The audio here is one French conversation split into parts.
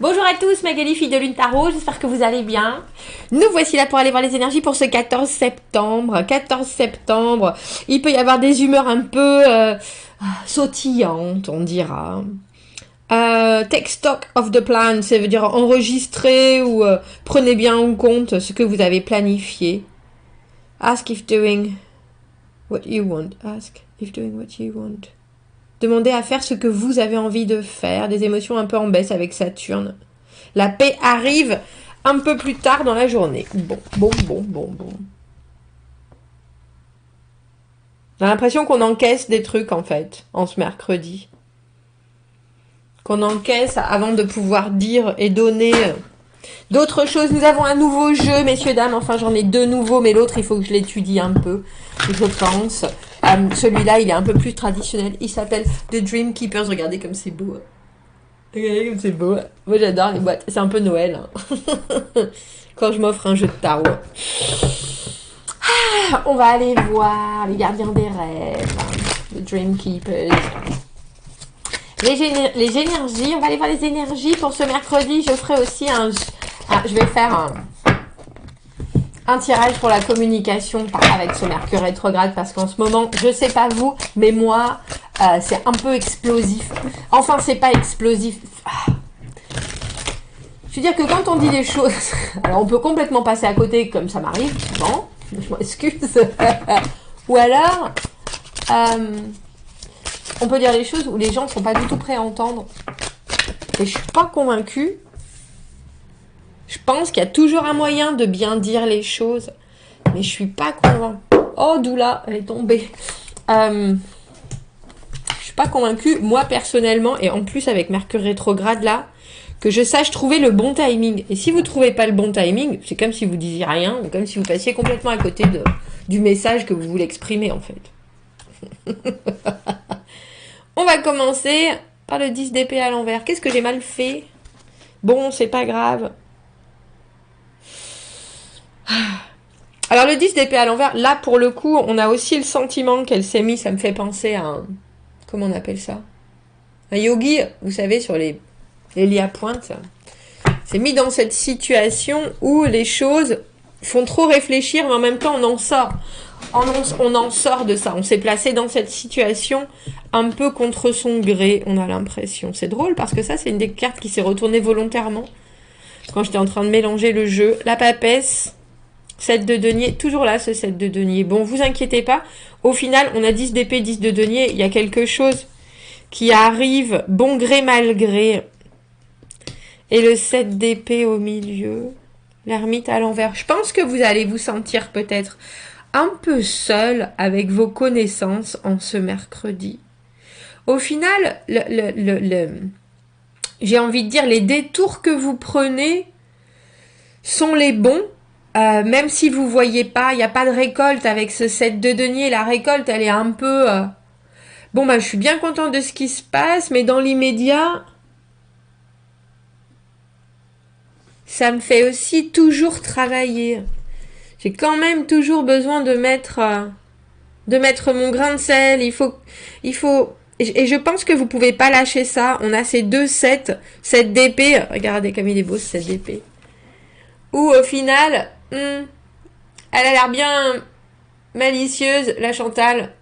Bonjour à tous, Magali, fille de Lune Tarot, j'espère que vous allez bien. Nous voici là pour aller voir les énergies pour ce 14 septembre. 14 septembre, il peut y avoir des humeurs un peu sautillantes, on dira. Take stock of the plan, ça veut dire enregistrer ou prenez bien en compte ce que vous avez planifié. Ask if doing what you want. Ask if doing what you want. Demandez à faire ce que vous avez envie de faire. Des émotions un peu en baisse avec Saturne. La paix arrive un peu plus tard dans la journée. Bon. J'ai l'impression qu'on encaisse des trucs, en fait, en ce mercredi. Qu'on encaisse avant de pouvoir dire et donner d'autres choses. Nous avons un nouveau jeu, messieurs, dames. Enfin, j'en ai deux nouveaux, mais l'autre, il faut que je l'étudie un peu, je pense. Celui-là, il est un peu plus traditionnel. Il s'appelle The Dream Keepers. Regardez comme c'est beau. Regardez comme c'est beau. Moi, j'adore les boîtes. C'est un peu Noël. Hein. Quand je m'offre un jeu de tarot. On va aller voir les gardiens des rêves. The Dream Keepers. Les énergies. On va aller voir les énergies pour ce mercredi. Je ferai aussi je vais faire un tirage pour la communication avec ce Mercure rétrograde parce qu'en ce moment, je sais pas vous, mais moi, c'est un peu explosif. Enfin, c'est pas explosif. Je veux dire que quand on dit des choses, alors on peut complètement passer à côté, comme ça m'arrive souvent, je m'excuse. Ou alors, on peut dire des choses où les gens ne sont pas du tout prêts à entendre. Et je suis pas convaincue. Je pense qu'il y a toujours un moyen de bien dire les choses, mais je suis pas convaincue. Oh, Doula, elle est tombée. Je suis pas convaincue, moi personnellement, et en plus avec Mercure rétrograde là, que je sache trouver le bon timing. Et si vous trouvez pas le bon timing, c'est comme si vous disiez rien, ou comme si vous passiez complètement à côté du message que vous voulez exprimer en fait. On va commencer par le 10 d'épée à l'envers. Qu'est-ce que j'ai mal fait? Bon, c'est pas grave. Alors le 10 d'épée à l'envers, là pour le coup, on a aussi le sentiment qu'elle s'est mise, ça me fait penser à un... Comment on appelle ça? Un yogi, vous savez, sur les lits à pointe. C'est mis dans cette situation où les choses font trop réfléchir, mais en même temps on en sort. On en sort de ça. On s'est placé dans cette situation un peu contre son gré, on a l'impression. C'est drôle parce que ça, c'est une des cartes qui s'est retournée volontairement quand j'étais en train de mélanger le jeu. La papesse, 7 de denier, toujours là ce 7 de denier. Bon, vous inquiétez pas, au final, on a 10 d'épée, 10 de denier. Il y a quelque chose qui arrive, bon gré, mal gré. Et le 7 d'épée au milieu, l'ermite à l'envers. Je pense que vous allez vous sentir peut-être un peu seul avec vos connaissances en ce mercredi. Au final, j'ai envie de dire, les détours que vous prenez sont les bons, même si vous voyez pas, il n'y a pas de récolte avec ce 7 de denier. La récolte, elle est un peu... Bon, je suis bien contente de ce qui se passe, mais dans l'immédiat, ça me fait aussi toujours travailler. J'ai quand même toujours besoin de mettre mon grain de sel. Il faut, et je pense que vous pouvez pas lâcher ça. On a ces deux 7 d'épée. Regardez comme il est beau ce 7 d'épée. Où au final, elle a l'air bien malicieuse, la Chantal.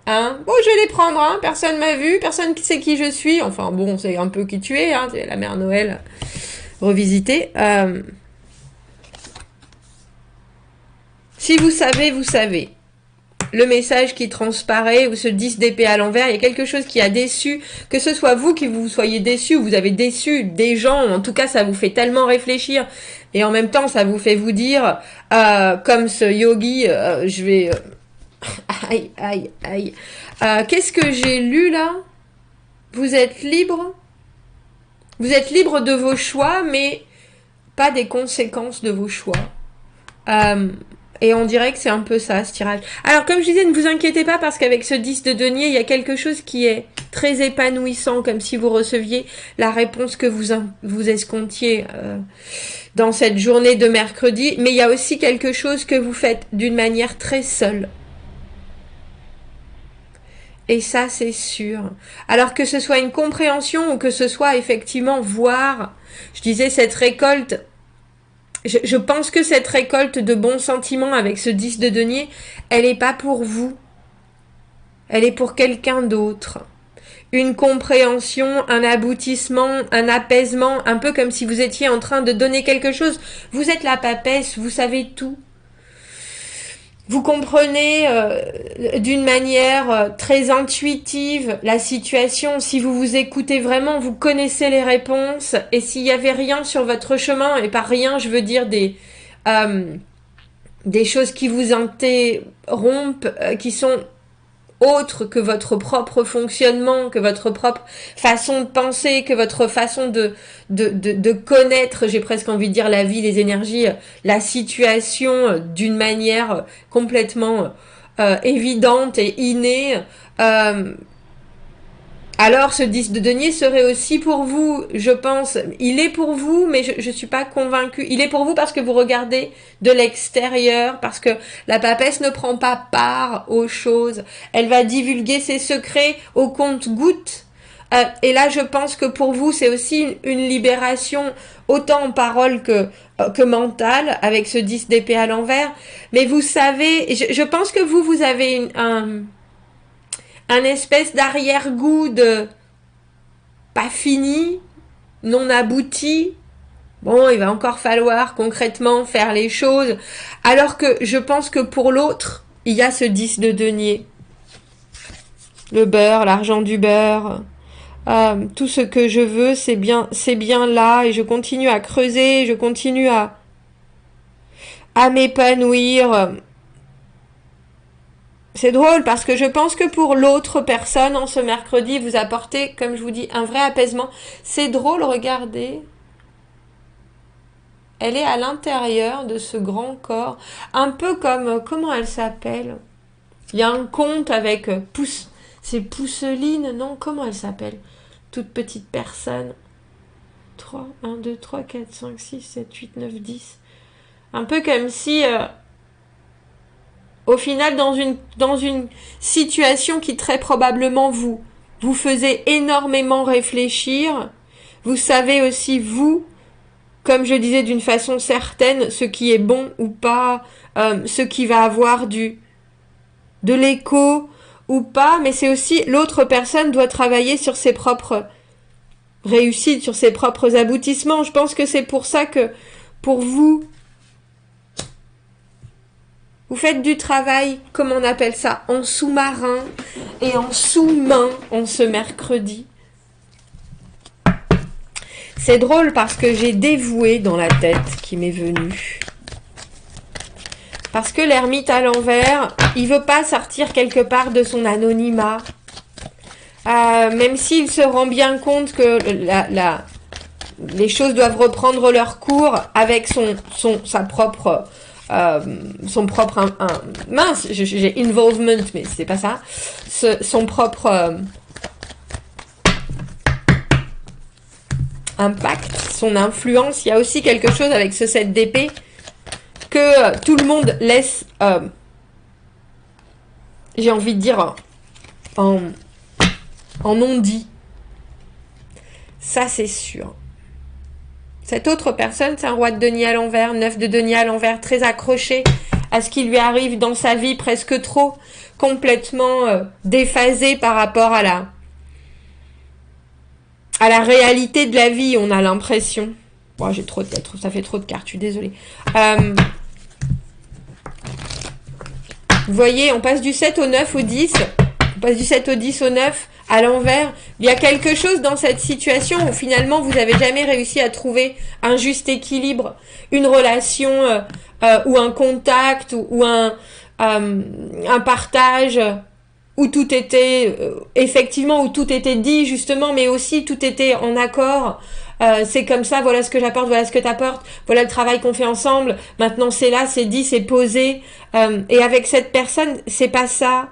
Hein? Bon, je vais les prendre, hein. Personne m'a vu, personne ne sait qui je suis. Enfin bon, c'est un peu qui tu es, hein. C'est la mère Noël revisitée. Si vous savez, vous savez. Le message qui transparaît, ou ce 10 d'épée à l'envers, il y a quelque chose qui a déçu, que ce soit vous qui vous soyez déçu, ou vous avez déçu des gens, en tout cas ça vous fait tellement réfléchir, et en même temps ça vous fait vous dire, comme ce yogi, je vais... aïe. Qu'est-ce que j'ai lu là? Vous êtes libre? Vous êtes libre de vos choix, mais pas des conséquences de vos choix. Et on dirait que c'est un peu ça, ce tirage. Alors, comme je disais, ne vous inquiétez pas, parce qu'avec ce 10 de denier, il y a quelque chose qui est très épanouissant, comme si vous receviez la réponse que vous escomptiez dans cette journée de mercredi. Mais il y a aussi quelque chose que vous faites d'une manière très seule. Et ça, c'est sûr. Alors que ce soit une compréhension ou que ce soit effectivement voir, je disais cette récolte, je pense que cette récolte de bons sentiments avec ce 10 de denier, elle n'est pas pour vous. Elle est pour quelqu'un d'autre. Une compréhension, un aboutissement, un apaisement, un peu comme si vous étiez en train de donner quelque chose. Vous êtes la papesse, vous savez tout. Vous comprenez d'une manière très intuitive la situation. Si vous vous écoutez vraiment, vous connaissez les réponses. Et s'il n'y avait rien sur votre chemin, et par rien, je veux dire des choses qui vous interrompent, qui sont autre que votre propre fonctionnement, que votre propre façon de penser, que votre façon de connaître, j'ai presque envie de dire la vie, les énergies, la situation d'une manière complètement évidente et innée, alors ce 10 de denier serait aussi pour vous, je pense. Il est pour vous, mais je suis pas convaincue. Il est pour vous parce que vous regardez de l'extérieur, parce que la papesse ne prend pas part aux choses. Elle va divulguer ses secrets au compte-gouttes. Et là, je pense que pour vous, c'est aussi une libération, autant en parole que mentale, avec ce 10 d'épée à l'envers. Mais vous savez, je pense que vous avez un espèce d'arrière-goût de pas fini, non abouti. Bon, il va encore falloir concrètement faire les choses. Alors que je pense que pour l'autre, il y a ce 10 de denier. Le beurre, l'argent du beurre. Tout ce que je veux, c'est bien là. Et je continue à creuser, je continue à m'épanouir. C'est drôle parce que je pense que pour l'autre personne, en ce mercredi, vous apportez, comme je vous dis, un vrai apaisement. C'est drôle, regardez. Elle est à l'intérieur de ce grand corps. Un peu comme, comment elle s'appelle? Il y a un conte avec c'est Pousseline, non? Comment elle s'appelle? Toute petite personne. 3, 1, 2, 3, 4, 5, 6, 7, 8, 9, 10. Un peu comme si... au final, dans une situation qui très probablement vous faisait énormément réfléchir, vous savez aussi, vous, comme je disais d'une façon certaine, ce qui est bon ou pas, ce qui va avoir de l'écho ou pas, mais c'est aussi l'autre personne doit travailler sur ses propres réussites, sur ses propres aboutissements. Je pense que c'est pour ça que, pour vous, vous faites du travail, comme on appelle ça, en sous-marin et en sous-main en ce mercredi. C'est drôle parce que j'ai dévoué dans la tête qui m'est venue. Parce que l'ermite à l'envers, il veut pas sortir quelque part de son anonymat. Même s'il se rend bien compte que les choses doivent reprendre leur cours avec sa propre... son propre mince, j'ai involvement, mais c'est pas ça, son propre impact, son influence. Il y a aussi quelque chose avec ce 7 d'épée que tout le monde laisse, j'ai envie de dire, en non-dit. Ça, c'est sûr. Cette autre personne, c'est un roi de denier à l'envers, 9 de denier à l'envers, très accroché à ce qui lui arrive dans sa vie, presque trop, complètement déphasé par rapport à la réalité de la vie, on a l'impression. Bon, j'ai trop de têtes, ça fait trop de cartes, je suis désolée. Vous voyez, on passe du 7 au 9 au 10, on passe du 7 au 10 au 9, à l'envers. Il y a quelque chose dans cette situation où finalement vous n'avez jamais réussi à trouver un juste équilibre, une relation ou un contact ou un partage où tout était effectivement, où tout était dit justement, mais aussi tout était en accord. C'est comme ça, voilà ce que j'apporte, voilà ce que t'apportes, voilà le travail qu'on fait ensemble, maintenant c'est là, c'est dit, c'est posé, et avec cette personne, c'est pas ça.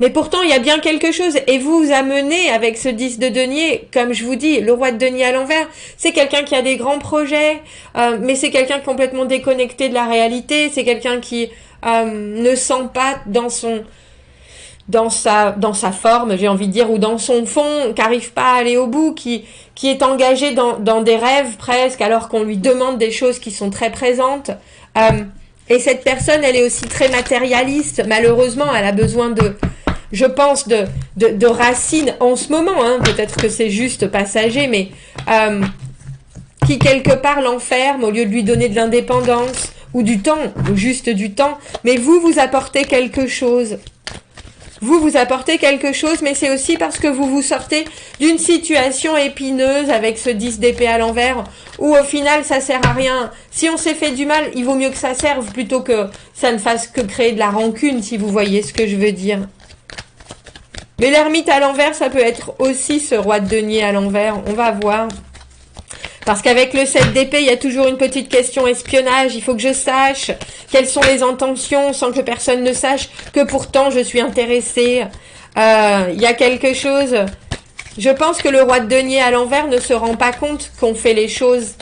Mais pourtant, il y a bien quelque chose, et vous vous amenez avec ce 10 de denier, comme je vous dis, le roi de denier à l'envers, c'est quelqu'un qui a des grands projets, mais c'est quelqu'un complètement déconnecté de la réalité, c'est quelqu'un qui ne sent pas dans son dans sa forme, j'ai envie de dire, ou dans son fond, qui n'arrive pas à aller au bout, qui est engagé dans des rêves presque, alors qu'on lui demande des choses qui sont très présentes. Et cette personne, elle est aussi très matérialiste. Malheureusement, elle a besoin je pense, de racines en ce moment. Hein. Peut-être que c'est juste passager, mais qui quelque part l'enferme au lieu de lui donner de l'indépendance ou du temps, ou juste du temps. Mais vous apportez quelque chose. Vous apportez quelque chose, mais c'est aussi parce que vous sortez d'une situation épineuse avec ce 10 d'épée à l'envers, où au final ça sert à rien. Si on s'est fait du mal, il vaut mieux que ça serve plutôt que ça ne fasse que créer de la rancune, si vous voyez ce que je veux dire. Mais l'ermite à l'envers, ça peut être aussi ce roi de denier à l'envers, on va voir. Parce qu'avec le 7 d'épée, il y a toujours une petite question espionnage. Il faut que je sache quelles sont les intentions sans que personne ne sache que pourtant je suis intéressée. Il y a quelque chose. Je pense que le roi de denier à l'envers ne se rend pas compte qu'on fait les choses.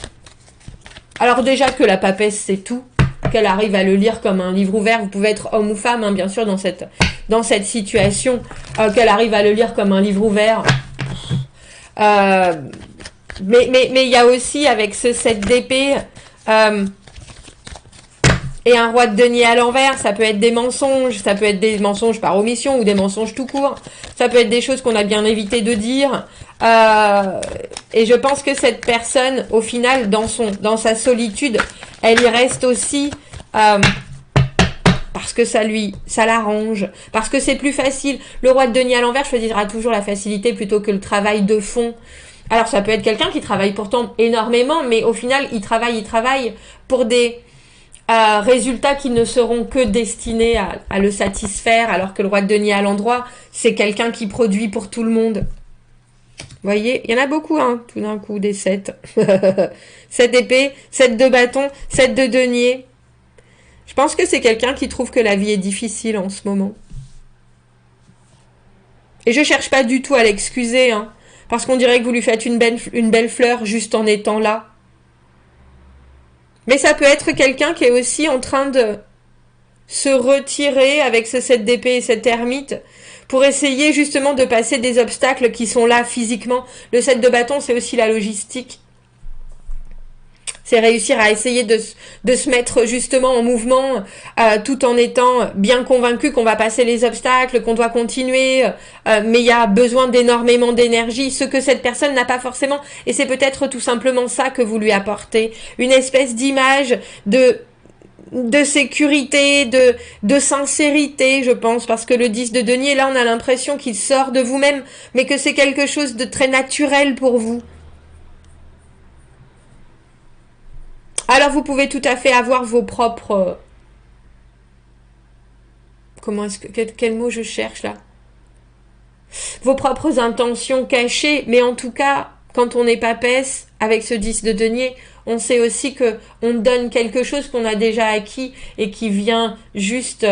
Alors déjà que la papesse, c'est tout. Qu'elle arrive à le lire comme un livre ouvert. Vous pouvez être homme ou femme, hein, bien sûr, dans cette situation. Qu'elle arrive à le lire comme un livre ouvert. Mais il y a aussi avec ce 7 d'épée et un roi de denier à l'envers, ça peut être des mensonges, ça peut être des mensonges par omission ou des mensonges tout court, ça peut être des choses qu'on a bien évité de dire. Et je pense que cette personne, au final, dans sa solitude, elle y reste aussi parce que ça l'arrange, parce que c'est plus facile. Le roi de denier à l'envers choisira toujours la facilité plutôt que le travail de fond. Alors ça peut être quelqu'un qui travaille pourtant énormément, mais au final il travaille pour des résultats qui ne seront que destinés à le satisfaire, alors que le roi de denier à l'endroit, c'est quelqu'un qui produit pour tout le monde. Vous voyez, il y en a beaucoup, hein, tout d'un coup, des 7. 7 d'épée, 7 de bâton, 7 de denier. Je pense que c'est quelqu'un qui trouve que la vie est difficile en ce moment. Et je cherche pas du tout à l'excuser, hein. Parce qu'on dirait que vous lui faites une belle fleur juste en étant là. Mais ça peut être quelqu'un qui est aussi en train de se retirer avec ce 7 d'épée et cette ermite pour essayer justement de passer des obstacles qui sont là physiquement. Le 7 de bâton, c'est aussi la logistique. C'est réussir à essayer de se mettre justement en mouvement tout en étant bien convaincu qu'on va passer les obstacles, qu'on doit continuer, mais il y a besoin d'énormément d'énergie, ce que cette personne n'a pas forcément, et c'est peut-être tout simplement ça que vous lui apportez, une espèce d'image de sécurité, de sincérité, je pense, parce que le 10 de denier, là on a l'impression qu'il sort de vous-même, mais que c'est quelque chose de très naturel pour vous. Alors vous pouvez tout à fait avoir vos propres... Quel mot je cherche là? Vos propres intentions cachées, mais en tout cas, quand on est papesse, avec ce 10 de denier, on sait aussi que on donne quelque chose qu'on a déjà acquis et qui vient juste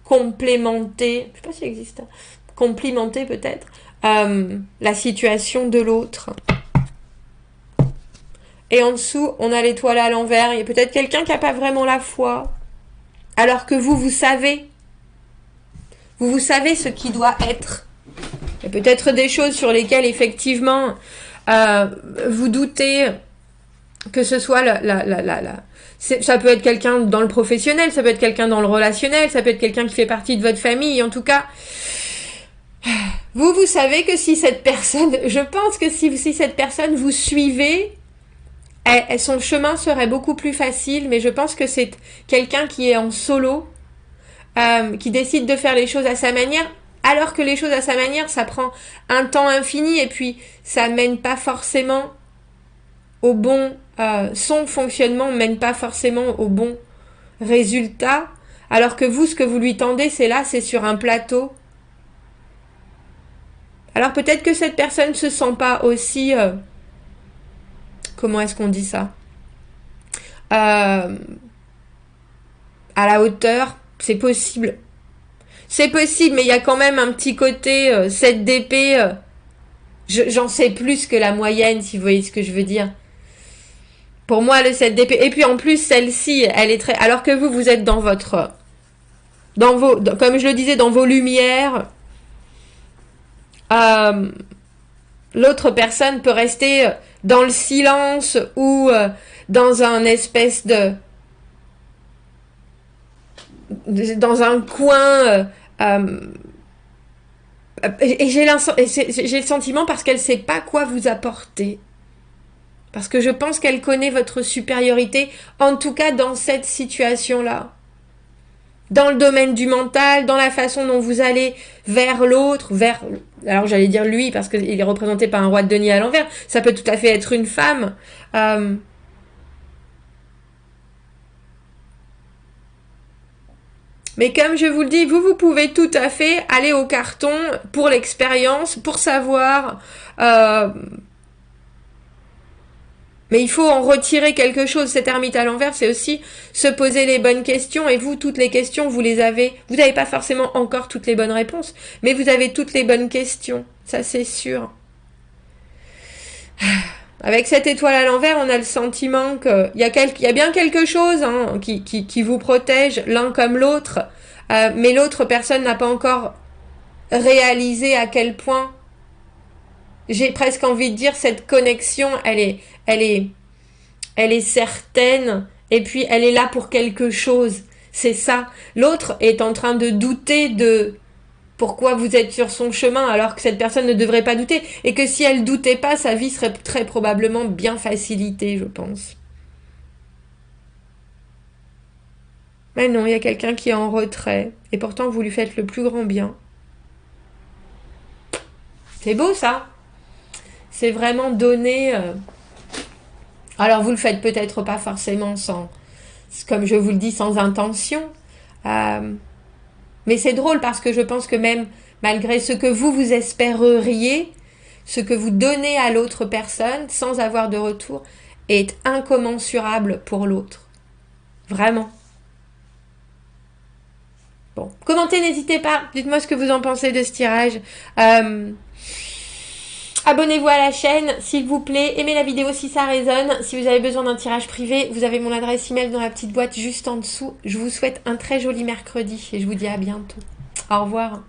complémenter, je sais pas s'il existe, complimenter peut-être, la situation de l'autre. Et en dessous, on a l'étoile à l'envers. Il y a peut-être quelqu'un qui n'a pas vraiment la foi. Alors que vous savez. Vous savez ce qui doit être. Il y a peut-être des choses sur lesquelles, effectivement, vous doutez que ce soit ça peut être quelqu'un dans le professionnel, ça peut être quelqu'un dans le relationnel, ça peut être quelqu'un qui fait partie de votre famille. En tout cas, vous savez que si cette personne... Je pense que si cette personne vous suivez... son chemin serait beaucoup plus facile, mais je pense que c'est quelqu'un qui est en solo, qui décide de faire les choses à sa manière, alors que les choses à sa manière, ça prend un temps infini, et puis ça mène pas forcément au bon... son fonctionnement mène pas forcément au bon résultat, alors que vous, ce que vous lui tendez, c'est sur un plateau. Alors peut-être que cette personne ne se sent pas aussi... comment est-ce qu'on dit ça? À la hauteur, c'est possible. C'est possible, mais il y a quand même un petit côté 7 d'épée. J'en sais plus que la moyenne, si vous voyez ce que je veux dire. Pour moi, le 7 d'épée. Et puis en plus, celle-ci, elle est très... Alors que vous êtes dans votre comme je le disais, dans vos lumières, l'autre personne peut rester dans le silence ou dans un espèce dans un coin. Et j'ai le sentiment parce qu'elle sait pas quoi vous apporter. Parce que je pense qu'elle connaît votre supériorité, en tout cas dans cette situation-là. Dans le domaine du mental, dans la façon dont vous allez vers l'autre, alors j'allais dire lui parce qu'il est représenté par un roi de denier à l'envers, ça peut tout à fait être une femme. Mais comme je vous le dis, vous pouvez tout à fait aller au carton pour l'expérience, pour savoir. Mais il faut en retirer quelque chose. Cet ermite à l'envers, c'est aussi se poser les bonnes questions. Et vous, toutes les questions, vous les avez. Vous n'avez pas forcément encore toutes les bonnes réponses, mais vous avez toutes les bonnes questions. Ça, c'est sûr. Avec cette étoile à l'envers, on a le sentiment qu'il y a bien quelque chose qui vous protège l'un comme l'autre, mais l'autre personne n'a pas encore réalisé à quel point, j'ai presque envie de dire, cette connexion, elle est certaine, et puis elle est là pour quelque chose. C'est ça. L'autre est en train de douter de pourquoi vous êtes sur son chemin alors que cette personne ne devrait pas douter. Et que si elle doutait pas, sa vie serait très probablement bien facilitée, je pense. Mais non, il y a quelqu'un qui est en retrait. Et pourtant, vous lui faites le plus grand bien. C'est beau, ça. C'est vraiment donné. Alors, vous le faites peut-être pas forcément comme je vous le dis, sans intention. Mais c'est drôle parce que je pense que même malgré ce que vous espéreriez, ce que vous donnez à l'autre personne sans avoir de retour est incommensurable pour l'autre. Vraiment. Bon, commentez, n'hésitez pas. Dites-moi ce que vous en pensez de ce tirage. Abonnez-vous à la chaîne, s'il vous plaît. Aimez la vidéo si ça résonne. Si vous avez besoin d'un tirage privé, vous avez mon adresse email dans la petite boîte juste en dessous. Je vous souhaite un très joli mercredi et je vous dis à bientôt. Au revoir.